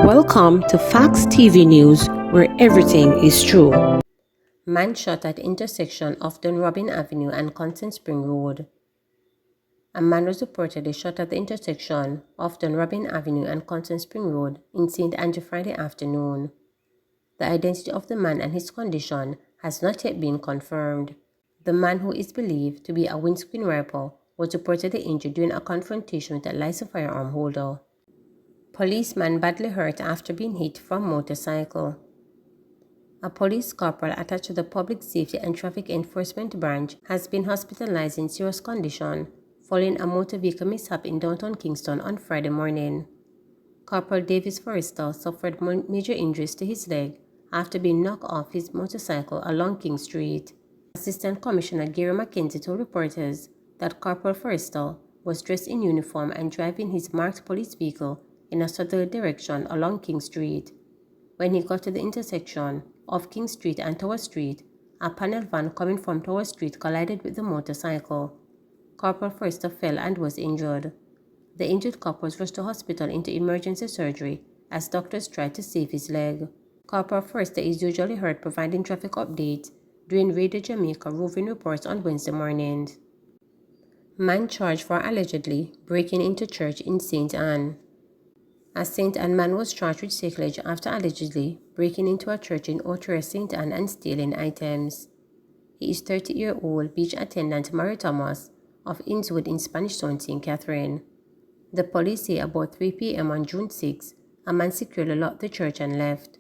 Welcome to Facts TV News, where everything is true. Man shot at intersection of Dunrobin Avenue and Constant Spring Road. A man was reportedly shot at the intersection of Dunrobin Avenue and Constant Spring Road in St. Andrew Friday afternoon. The identity of the man and his condition has not yet been confirmed. The man, who is believed to be a windscreen wiper, was reportedly injured during a confrontation with a licensed firearm holder. Policeman badly hurt after being hit from motorcycle. A police corporal attached to the Public Safety and Traffic Enforcement Branch has been hospitalized in serious condition following a motor vehicle mishap in downtown Kingston on Friday morning. Corporal Davis Forrester suffered major injuries to his leg after being knocked off his motorcycle along King Street. Assistant Commissioner Gary McKenzie told reporters that Corporal Forrester was dressed in uniform and driving his marked police vehicle in a southerly direction along King Street. When he got to the intersection of King Street and Tower Street, a panel van coming from Tower Street collided with the motorcycle. Corporal Forrester fell and was injured. The injured corporal was rushed to hospital into emergency surgery as doctors tried to save his leg. Corporal Forrester is usually heard providing traffic updates during Radio Jamaica roving reports on Wednesday mornings. Man charged for allegedly breaking into church in St. Anne. A St. Anne man was charged with sacrilege after allegedly breaking into a church in Ottawa, St. Anne and stealing items. He is 30-year-old beach attendant Mary Thomas of Innswood in Spanish Town, St. Catherine. The police say about 3 p.m. on June 6, a man securely locked the church and left.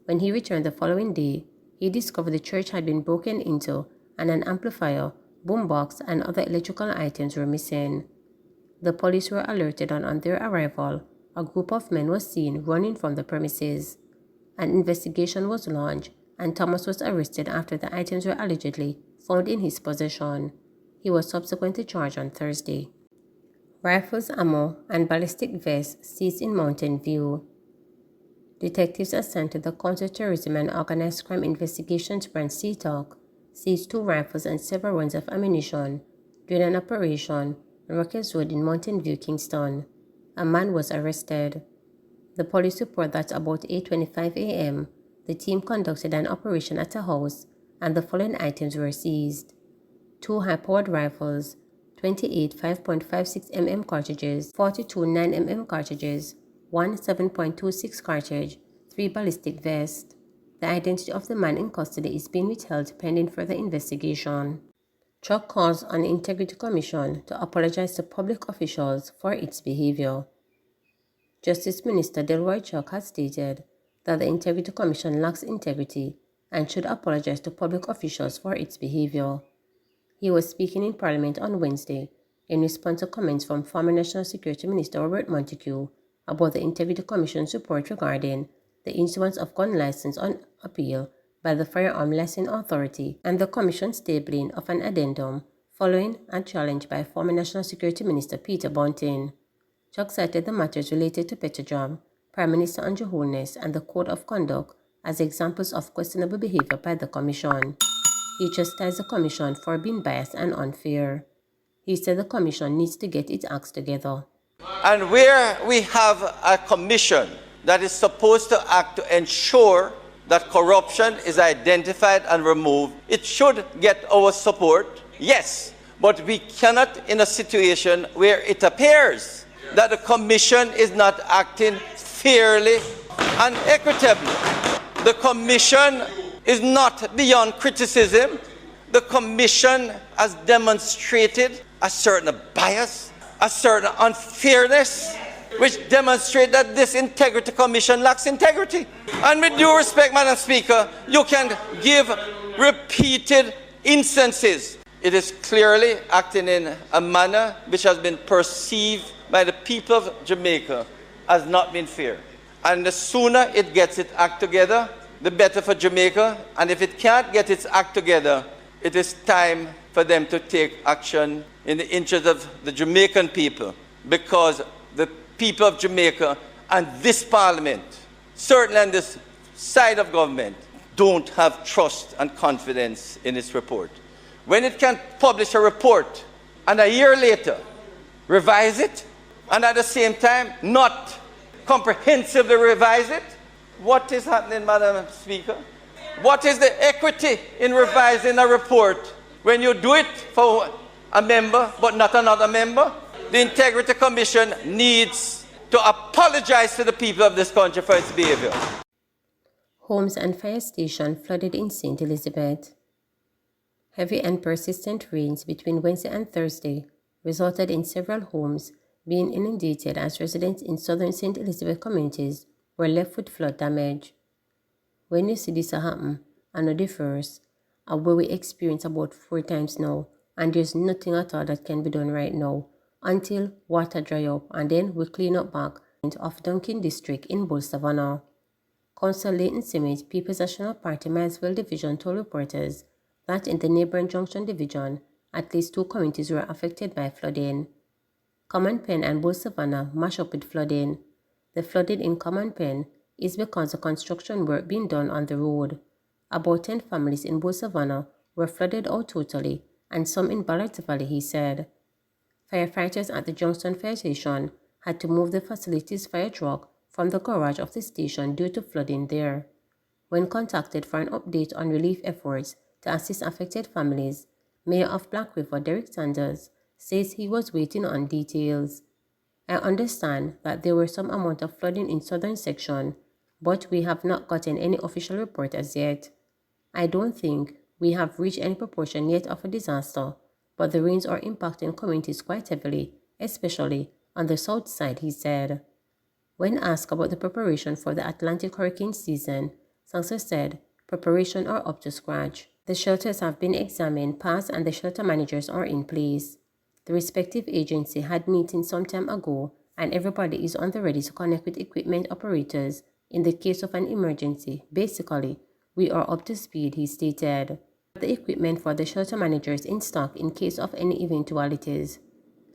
When he returned the following day, he discovered the church had been broken into and an amplifier, boombox, and other electrical items were missing. The police were alerted, and on their arrival, a group of men was seen running from the premises. An investigation was launched, and Thomas was arrested after the items were allegedly found in his possession. He was subsequently charged on Thursday. Rifles, ammo, and ballistic vests seized in Mountain View. Detectives assigned to the Counter-Terrorism and Organized Crime Investigations Branch CTOC seized 2 rifles and several rounds of ammunition during an operation on Rockets Road in Mountain View, Kingston. A man was arrested. The police report that about 8:25 a.m., the team conducted an operation at a house and the following items were seized: 2 high-powered rifles, 28 5.56 mm cartridges, 42 9mm cartridges, 1 7.26 cartridge, 3 ballistic vests. The identity of the man in custody is being withheld pending further investigation. Chuck calls on the Integrity Commission to apologize to public officials for its behavior. Justice Minister Delroy Chuck has stated that the Integrity Commission lacks integrity and should apologize to public officials for its behavior. He was speaking in Parliament on Wednesday in response to comments from former National Security Minister Robert Montague about the Integrity Commission's report regarding the issuance of gun license on appeal by the Firearm Licensing Authority and the Commission's tabling of an addendum following a challenge by former National Security Minister Peter Bunting. Chuck cited the matters related to Petrojob, Prime Minister Andrew Holness, and the Code of Conduct as examples of questionable behavior by the Commission. He chastised the Commission for being biased and unfair. He said the Commission needs to get its acts together. And where we have a commission that is supposed to act to ensure that corruption is identified and removed, it should get our support, yes. But we cannot, in a situation where it appears that the commission is not acting fairly and equitably. The commission is not beyond criticism. The commission has demonstrated a certain bias, a certain unfairness, which demonstrate that this Integrity Commission lacks integrity. And with due respect, Madam Speaker, you can give repeated instances. It is clearly acting in a manner which has been perceived by the people of Jamaica as not being fair. And the sooner it gets its act together, the better for Jamaica. And if it can't get its act together, it is time for them to take action in the interest of the Jamaican people, because the people of Jamaica and this Parliament, certainly on this side of government, don't have trust and confidence in its report. When it can publish a report and a year later revise it, and at the same time not comprehensively revise it. What is happening, Madam Speaker? What is the equity in revising a report when you do it for a member but not another member? The Integrity Commission needs to apologize to the people of this country for its behavior. Homes and fire station flooded in St. Elizabeth. Heavy and persistent rains between Wednesday and Thursday resulted in several homes being inundated as residents in southern St. Elizabeth communities were left with flood damage. When you see this happen, I know the first, where we experience about 4 times now, and there's nothing at all that can be done right now until water dry up, and then we clean up back of Duncan District in Bull Savannah. Councillor Leighton Simmons, People's National Party Milesville Division, told reporters that in the neighboring Junction Division, at least 2 communities were affected by flooding. Common Pen and Bull Savannah mash up with flooding. The flooding in Common Pen is because of construction work being done on the road. About 10 families in Bull Savannah were flooded out totally, and some in Ballard Valley, he said. Firefighters at the Junction Fire Station had to move the facility's fire truck from the garage of the station due to flooding there. When contacted for an update on relief efforts to assist affected families, Mayor of Black River, Derek Sanders, says he was waiting on details. I understand that there were some amount of flooding in southern section, but we have not gotten any official report as yet. I don't think we have reached any proportion yet of a disaster, but the rains are impacting communities quite heavily, especially on the south side, he said. When asked about the preparation for the Atlantic hurricane season, Sanders said preparation are up to scratch. The shelters have been examined, passed, and the shelter managers are in place. The respective agency had meetings some time ago, and everybody is on the ready to connect with equipment operators in the case of an emergency. Basically, we are up to speed, he stated. The equipment for the shelter managers in stock in case of any eventualities.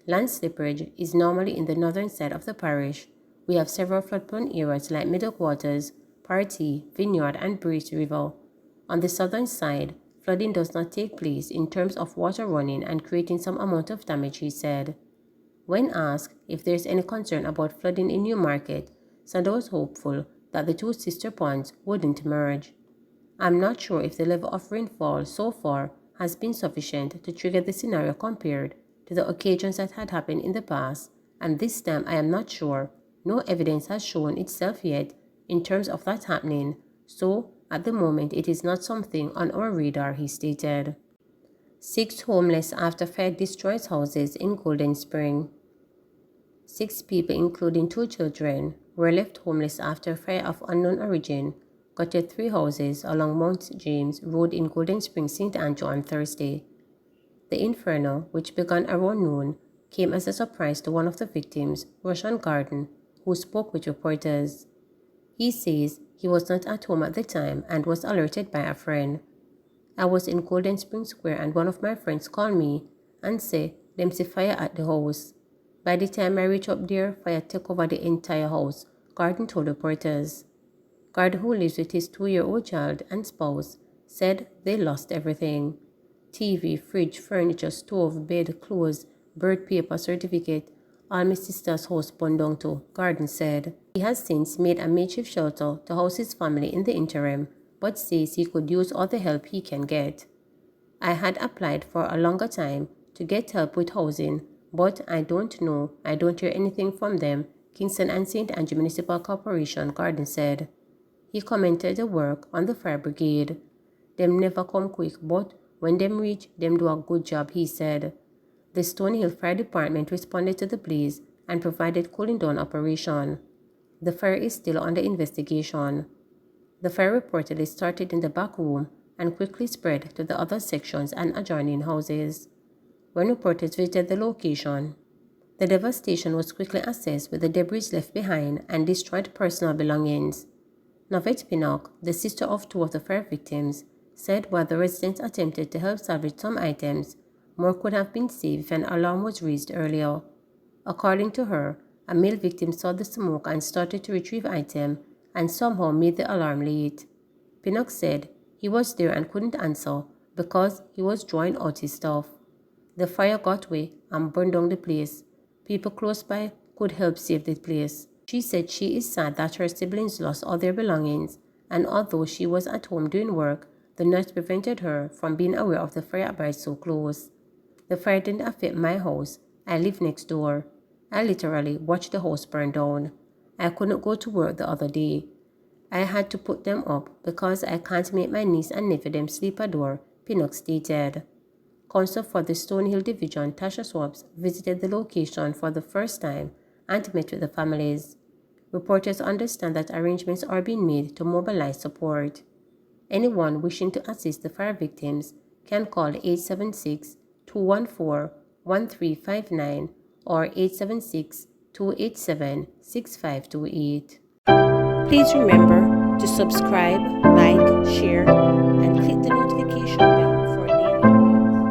Land slippage is normally in the northern side of the parish. We have several flood-prone areas like Middle Quarters, Partee, Vineyard, and Breeze River. On the southern side, flooding does not take place in terms of water running and creating some amount of damage, he said. When asked if there is any concern about flooding in Newmarket, Sanders was hopeful that the 2 sister ponds wouldn't merge. I'm not sure if the level of rainfall so far has been sufficient to trigger the scenario compared to the occasions that had happened in the past, and this time I am not sure. No evidence has shown itself yet in terms of that happening, so at the moment it is not something on our radar, he stated. 6 homeless after fire destroys houses in Golden Spring. 6 people, including 2 children, were left homeless after a fire of unknown origin gutted 3 houses along Mount James Road in Golden Spring, St. Andrew on Thursday. The inferno, which began around noon, came as a surprise to one of the victims, Roshan Garden, who spoke with reporters. He says he was not at home at the time and was alerted by a friend. I was in Golden Spring Square and one of my friends called me and said them see fire at the house. By the time I reached up there, fire took over the entire house, Garden told reporters. Garden, who lives with his 2-year-old child and spouse, said they lost everything. TV, fridge, furniture, stove, bed, clothes, birth paper, certificate, all my sister's house burned down too, Garden said. He has since made a makeshift shelter to house his family in the interim, but says he could use all the help he can get. I had applied for a longer time to get help with housing, but I don't hear anything from them, Kingston and St. Andrew Municipal Corporation, Garden said. He commented the work on the fire brigade. Them never come quick, but when them reach, them do a good job, he said. The Stone Hill Fire Department responded to the blaze and provided cooling down operation. The fire is still under investigation. The fire reportedly started in the back room and quickly spread to the other sections and adjoining houses. When reporters visited the location, the devastation was quickly assessed with the debris left behind and destroyed personal belongings. Novette Pinnock, the sister of 2 of the fire victims, said while the residents attempted to help salvage some items, more could have been saved if an alarm was raised earlier. According to her, a male victim saw the smoke and started to retrieve items and somehow made the alarm late. Pinnock said he was there and couldn't answer because he was drawing out his stuff. The fire got away and burned down the place. People close by could help save the place. She said she is sad that her siblings lost all their belongings, and although she was at home doing work, the noise prevented her from being aware of the fire being so close. The fire didn't affect my house. I live next door. I literally watched the house burn down. I couldn't go to work the other day. I had to put them up because I can't make my niece and nephew them sleep outdoors, Pinnock stated. Counsel for the Stonehill Division, Tasha Swaps, visited the location for the first time and met with the families. Reporters understand that arrangements are being made to mobilize support. Anyone wishing to assist the fire victims can call 876-214-1359 or 876-287-6528. Please remember to subscribe, like, share, and click the notification bell